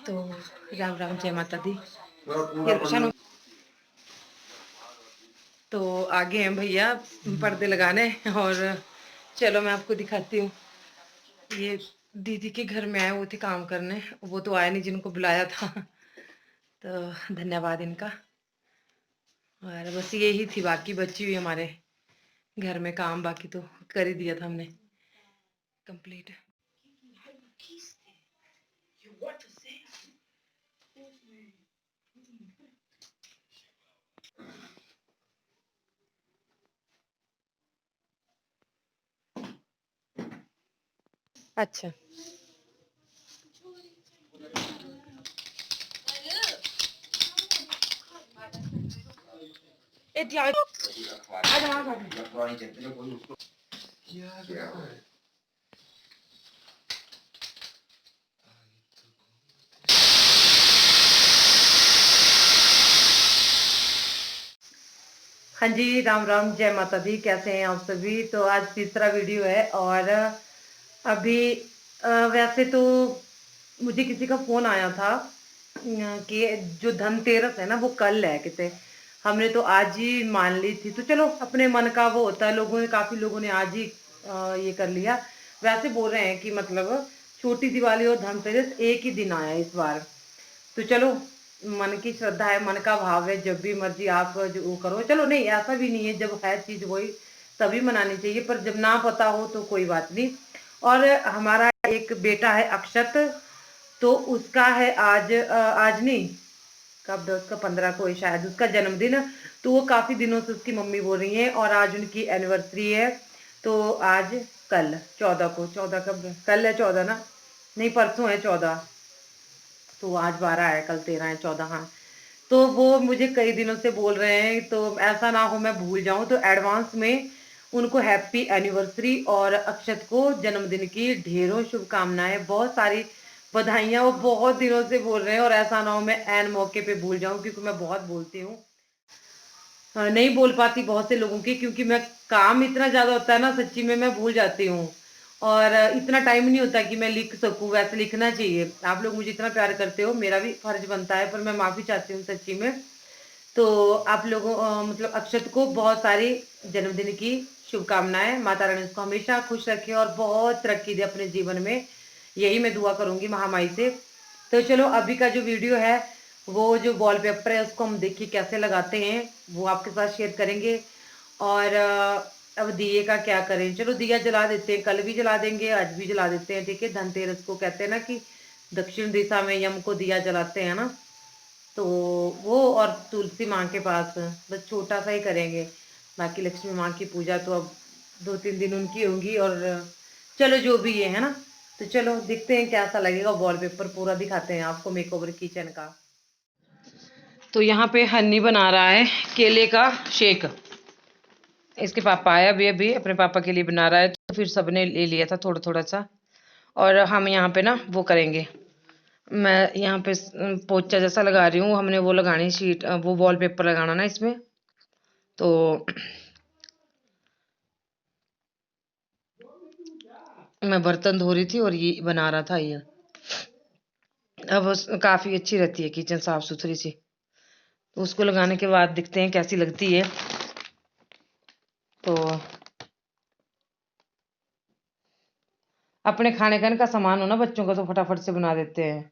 तो राम राम, जय माता दी। ये रोशन, तो आगे हैं भैया पर्दे लगाने। और चलो मैं आपको दिखाती हूँ। ये दीदी के घर में आए हुए थे काम करने, वो तो आए नहीं जिनको बुलाया था। तो धन्यवाद इनका। और बस यही थी, बाकी बची हुई हमारे घर में काम, बाकी तो कर ही दिया था हमने कंप्लीट। अच्छा, ए ध्यान, हाँ जी, राम राम, जय माता दी। कैसे हैं आप सभी? तो आज तीसरा वीडियो है। और अभी वैसे तो मुझे किसी का फोन आया था कि जो धनतेरस है ना वो कल है कितने। हमने तो आज ही मान ली थी, तो चलो अपने मन का वो होता है। लोगों ने, काफी लोगों ने आज ही ये कर लिया। वैसे बोल रहे हैं कि मतलब छोटी दिवाली और धनतेरस एक ही दिन आया इस बार। तो चलो, मन की श्रद्धा है, मन का भाव है, जब भी मर्जी आप जो वो करो। चलो, नहीं ऐसा भी नहीं है, जब है चीज वही तभी मनानी चाहिए, पर जब ना पता हो तो कोई बात नहीं। और हमारा एक बेटा है अक्षत, तो उसका है आज आज नहीं, कब उसका 15 को है शायद उसका जन्मदिन। तो वो काफी दिनों से उसकी मम्मी बोल रही है, और आज उनकी एनिवर्सरी है। तो आज, कल 14 को, 14 कब, कल है 14 ना, नहीं परसों है 14। तो आज 12 है, कल 13 है, 14, हाँ। तो वो मुझे कई दिनों से बोल रहे हैं, तो ऐसा ना हो मैं भूल जाऊं, तो एडवांस में उनको हैप्पी एनिवर्सरी और अक्षत को जन्मदिन की ढेरों शुभकामनाएं, बहुत सारी बधाइयां। वो बहुत दिनों से बोल रहे हैं, और ऐसा ना हो मैं एन मौके पे भूल जाऊं, क्योंकि मैं बहुत बोलती हूँ। नहीं बोल पाती बहुत से लोगों की, क्योंकि मैं, काम इतना ज्यादा होता है ना, सच्ची में मैं भूल जाती हूँ। और इतना टाइम नहीं होता कि मैं लिख सकूं। वैसे लिखना चाहिए, आप लोग मुझे इतना प्यार करते हो, मेरा भी फर्ज बनता है, पर मैं माफी चाहती हूँ सच्ची में। तो आप लोगों मतलब अक्षत को बहुत सारी जन्मदिन की शुभकामनाएं। माता रानी उसको हमेशा खुश रखे और बहुत तरक्की दे अपने जीवन में, यही मैं दुआ करूंगी महामाई से। तो चलो, अभी का जो वीडियो है, वो जो वॉलपेपर है उसको हम देखिए कैसे लगाते हैं, वो आपके साथ शेयर करेंगे। और अब दिए का क्या करें, चलो दिया जला देते हैं, कल भी जला देंगे, आज भी जला देते हैं। ठीक है, धनतेरस को कहते हैं ना कि दक्षिण दिशा में यम को दिया जलाते हैं ना, तो वो, और तुलसी माँ के पास बस छोटा सा ही करेंगे। बाकी लक्ष्मी माँ की पूजा तो अब 2-3 दिन उनकी होंगी। और चलो जो भी है ना, तो चलो देखते हैं कैसा लगेगा। वॉलपेपर पूरा दिखाते हैं आपको मेकओवर किचन का। तो यहाँ पे हनी बना रहा है केले का शेक। इसके पापा आए अभी अभी, अपने पापा के लिए बना रहा है, तो फिर सबने ले लिया था थोड़ा थोड़ा सा। और हम यहाँ पे ना वो करेंगे। मैं यहाँ पे पोचा जैसा लगा रही हूँ, हमने वो लगानी शीट, वो वॉलपेपर लगाना ना इसमें। तो मैं बर्तन धो रही थी और ये बना रहा था ये। अब काफी अच्छी रहती है किचन, साफ सुथरी सी। तो उसको लगाने के बाद दिखते हैं कैसी लगती है। तो अपने खाने खाने का सामान हो ना बच्चों का, तो फटाफट से बना देते हैं।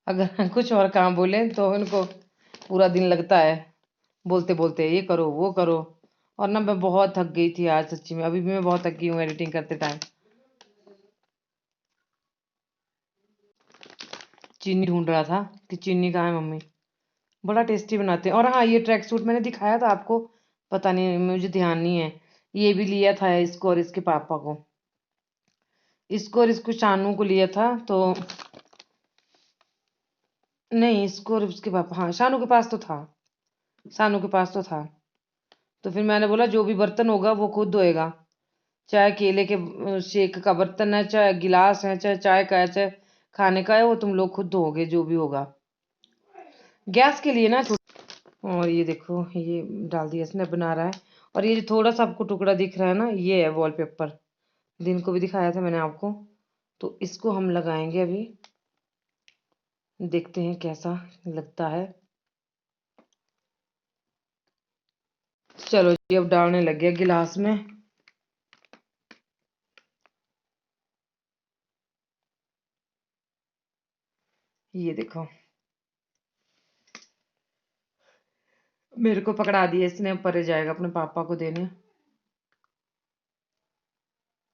अगर कुछ और काम बोले तो उनको पूरा दिन लगता है बोलते बोलते, ये करो वो करो। और ना मैं बहुत थक गई थी आज सच्ची में, अभी भी मैं बहुत थक गई हूँ एडिटिंग करते टाइम। चीनी ढूंढ रहा था कि चीनी कहाँ है मम्मी। बड़ा टेस्टी बनाते हैं। और हाँ, ये ट्रैक सूट मैंने दिखाया था आपको, पता नहीं मुझे ध्यान नहीं है। ये भी लिया था इसको और इसके पापा को, इसको और इसको शानू को लिया था। तो नहीं, इसको और उसके पापा, हाँ शानू के पास तो था, शानू के पास तो था। तो फिर मैंने बोला जो भी बर्तन होगा वो खुद धोएगा, चाहे केले के शेक का बर्तन है, चाहे गिलास है, चाहे चाय का है, चाहे खाने का है, वो तुम लोग खुद धोगे जो भी होगा। गैस के लिए ना। और ये देखो, ये डाल दिया इसने, बना रहा है। और ये जो थोड़ा सा आपको टुकड़ा दिख रहा है ना, ये है वॉलपेपर, दिन को भी दिखाया था मैंने आपको। तो इसको हम लगाएंगे अभी। देखते हैं कैसा लगता है। चलो जी, अब डालने लग गया गिलास में। ये देखो, मेरे को पकड़ा दिया इसने, ऊपर जाएगा अपने पापा को देने।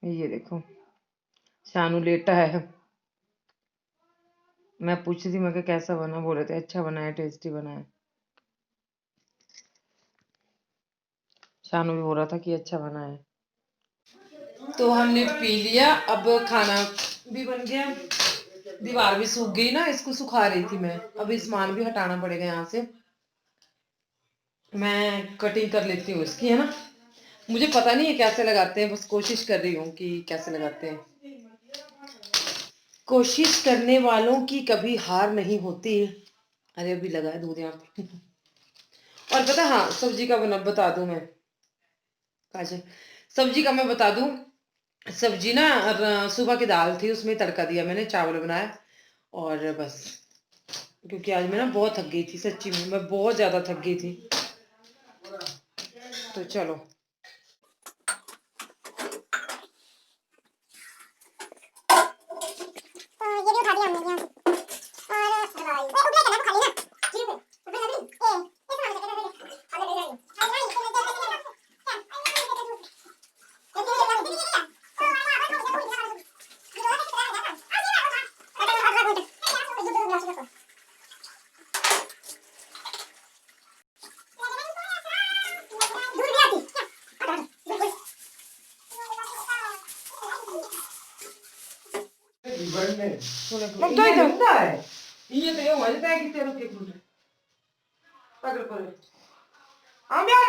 ये देखो, शानू लेटा है। मैं पूछी थी, मैं कहा कैसा बना, बोले थे अच्छा बना है, टेस्टी बना है। शानू भी बोल रहा था कि अच्छा बना है। तो हमने पी लिया, अब खाना भी बन गया, दीवार भी सूख गई ना, इसको सुखा रही थी मैं। अभी सामान भी हटाना पड़ेगा यहाँ से, मैं कटिंग कर लेती हूँ इसकी, है ना। मुझे पता नहीं है कैसे लगाते हैं, बस कोशिश कर रही हूँ कि कैसे लगाते हैं। कोशिश करने वालों की कभी हार नहीं होती। अरे अभी लगा है दूध यहाँ पे। और पता, हाँ सब्जी का बना बता दूं मैं, काजल, सब्जी का मैं बता दूं। सब्जी ना, सुबह की दाल थी, उसमें तड़का दिया मैंने, चावल बनाया और बस। क्योंकि आज मैं ना बहुत थक गई थी, सच्ची में मैं बहुत ज्यादा थक गई थी। तो चलो,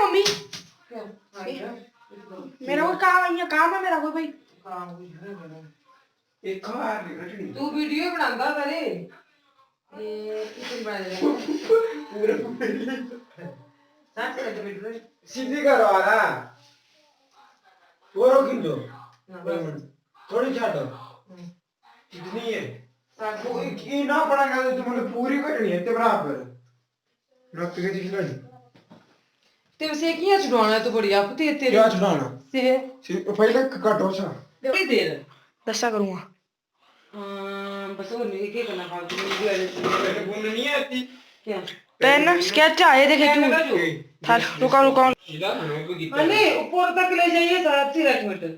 मम्मी मेरा कोई काम, ये काम है मेरा कोई भाई, तू वीडियो बनांदा करे, कितनी बना देगा पूरा 60 सेंटीमीटर सीधी करो आ रहा वो रोकिन दो थोड़ी छाटो कितनी है ये ना पड़ेगा तो तुमने पूरी करनी है ते बराबर रख के दिखलानी ते उसे किया छुड़वाना है तो बढ़िया पुती तेरे क्या छुड़ाना से पहले काटो सा थोड़ी देर दस्ता करूंगा। बस वो नहीं के करना फालतू में वीडियो एडिट पहले बुन नहीं आती क्या पेन स्केच आए देखे तू थार रुका रुका इला खाने को गीता अरे ऊपर तक ले जाइए साहब, 30 मीटर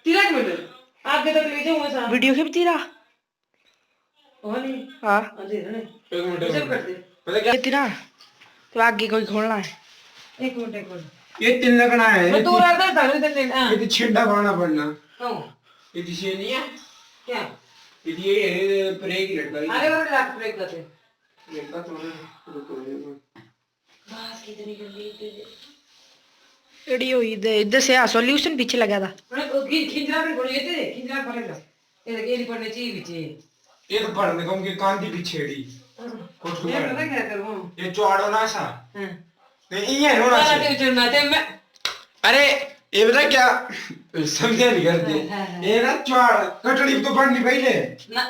30 मीटर आगे तक ले जाऊंगा साहब। वीडियो क्लिप तेरा ओ नहीं हां अरे रे एक मिनट जब कर दे पता क्या ये तेरा तो आगे कोई खोलना है। एक मिनट ये तिल लगना है मैं तो रहा था धर दे हां ये तो छिंडा बनाना पड़ना क्यों ये दिशे नहीं है क्या ये ब्रेक लटका अरे वो लाख ब्रेक करते लटका तो रुको बस कितनी गंदी तेरे वीडियो इधर से आ सॉल्यूशन पीछे लगा था। अरे वो खिंजरा पे पड़ गए थे, खिंजरा पड़ेगा ये नहीं पड़ने चाहिए पीछे। ये तो पढ़ने को उनकी कांदी पिछेड़ी कुछ मैं पता क्या करूं, ये चौड़ो ना सा हां नहीं ये होना वाला चाहिए ते चढ़ना ते मैं अरे ये बता क्या समझा नहीं करते ये ना चौड़ कटड़ी तो पढ़नी पहले ना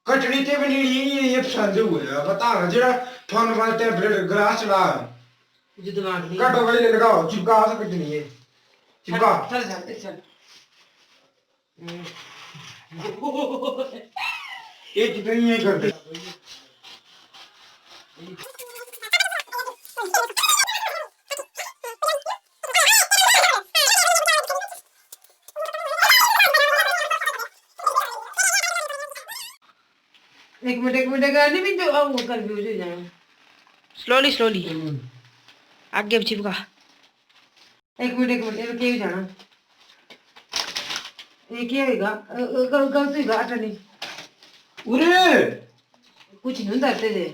कटड़ी ते बनी ये पसंद हुआ बता ना जेड़ा फोन वाले टेबलेट ग्लास ला जो दिमाग नहीं काटो पहले लगाओ चिपका सकते नहीं है चिपका चल चल चल ये कितनी है करते एक मिनट करनी भी जो अब वो कंफ्यूज हो जाए। स्लोली स्लोली आगे चिपका। एक मिनट ये क्या जाना ये क्या होगा गलत होगा अटनी उरे कुछ नहीं करते थे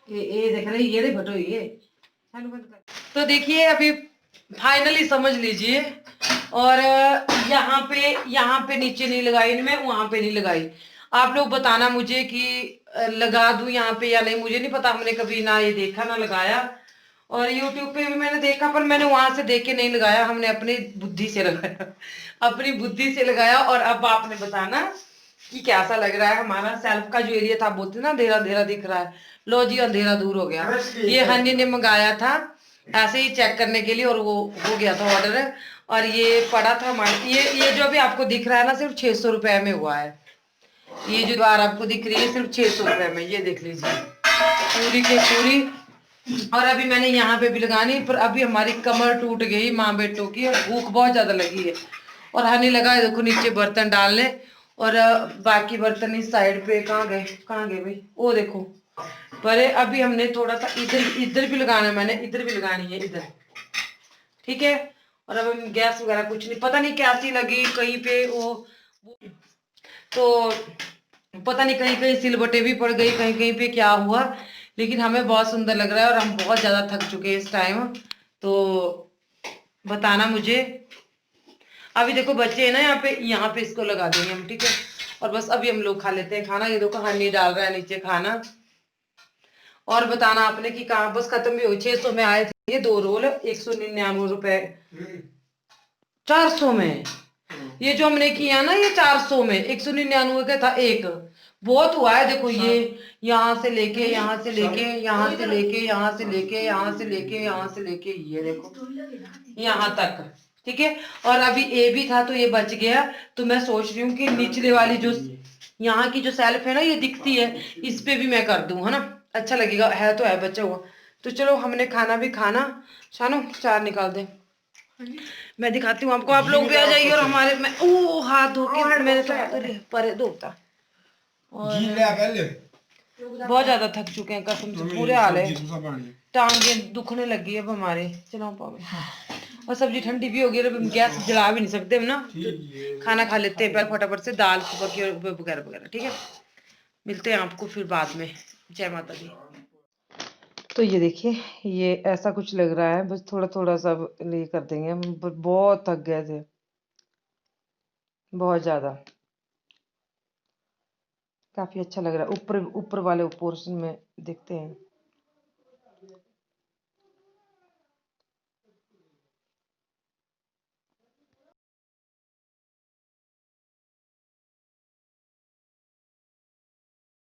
ये देख रहे ये फोटो ये चालू बंद कर। तो देखिए अभी फाइनली समझ लीजिए, और यहाँ पे नीचे नहीं लगाई मैं, वहां पे नहीं लगाई। आप लोग बताना मुझे कि लगा दूं यहाँ पे या नहीं, मुझे नहीं पता, हमने कभी ना ये देखा ना लगाया। और YouTube पे भी मैंने देखा पर मैंने वहां से देख के नहीं लगाया, हमने अपनी बुद्धि से लगाया अपनी बुद्धि से लगाया। और अब आपने बताना कि कैसा लग रहा है हमारा सेल्फ का जो एरिया था, बोलते ना अंधेरा अंधेरा दिख रहा है। लो जी अंधेरा दूर हो गया। ये हनी ने मंगाया था ऐसे ही चेक करने के लिए और वो हो गया था ऑर्डर। और ये पड़ा था हमारे, ये जो अभी आपको दिख रहा है ना सिर्फ 600 रुपए में हुआ है। ये जो दीवार आपको दिख रही है सिर्फ 600 रुपए में, ये देख लीजिए पूरी के पूरी। और अभी मैंने यहाँ पे भी लगानी, पर अभी हमारी कमर टूट गई माँ बेटों की और भूख बहुत ज्यादा लगी है। और हनी लगा है देखो नीचे बर्तन डालने, और बाकी बर्तन इस साइड पे कहाँ गए भाई, वो देखो। पर अभी हमने थोड़ा सा इधर इधर भी लगाना है, मैंने इधर भी लगानी है इधर, ठीक है। और अब हम गैस वगैरह कुछ नहीं, पता नहीं कैसी लगी कहीं पे वो तो पता नहीं, कहीं कहीं सिलबटे भी पड़ गई, कहीं कहीं पे क्या हुआ, लेकिन हमें बहुत सुंदर लग रहा है। और हम बहुत ज्यादा थक चुके हैं इस टाइम, तो बताना मुझे। अभी देखो बच्चे है ना यहाँ पे इसको लगा देंगे हम, ठीक है। और बस अभी हम लोग खा लेते हैं खाना। ये देखो हनी डाल रहा है नीचे खाना। और बताना आपने कि कहाँ, बस खत्म भी हो। 600 में आए थे ये 2 रोल, 199 रुपए 400 में। ये जो हमने किया ना ये 400 में, 199 का था एक। बहुत हुआ है देखो, ये यहाँ से लेके यहाँ से लेके यहाँ से लेके यहाँ से लेके यहाँ से लेके यहाँ से लेके ये देखो यहाँ तक, ठीक है। और अभी ए भी था तो ये बच गया। तो मैं सोच रही हूँ कि निचले वाली जो यहाँ की जो सेल्फ है ना ये दिखती है, इस पे भी मैं कर दूं, है ना, अच्छा लगेगा। है तो है बचा हुआ। तो चलो हमने खाना भी खाना। शानू चार निकाल दे, मैं दिखाती हूँ आपको, आप लोग भी आ जाइए। और हमारे मैं ओ हाथ धो के मैंने तो परे धोता। और बहुत ज्यादा थक चुके हैं कसम से, पूरे हाल है, टांगे दुखने लगी है अब हमारे। चलो पावे, और सब्जी ठंडी भी हो गई, अब हम गैस जला भी नहीं सकते हम ना, खाना खा लेते हैं पहले फटाफट से, दाल वगैरह वगैरह, ठीक है। मिलते हैं आपको फिर बाद में। जय माता दी। तो ये देखिए ये ऐसा कुछ लग रहा है, बस थोड़ा थोड़ा सा ये कर देंगे हम, बहुत थक गए थे बहुत ज्यादा। काफी अच्छा लग रहा है, ऊपर ऊपर वाले पोर्शन में देखते हैं।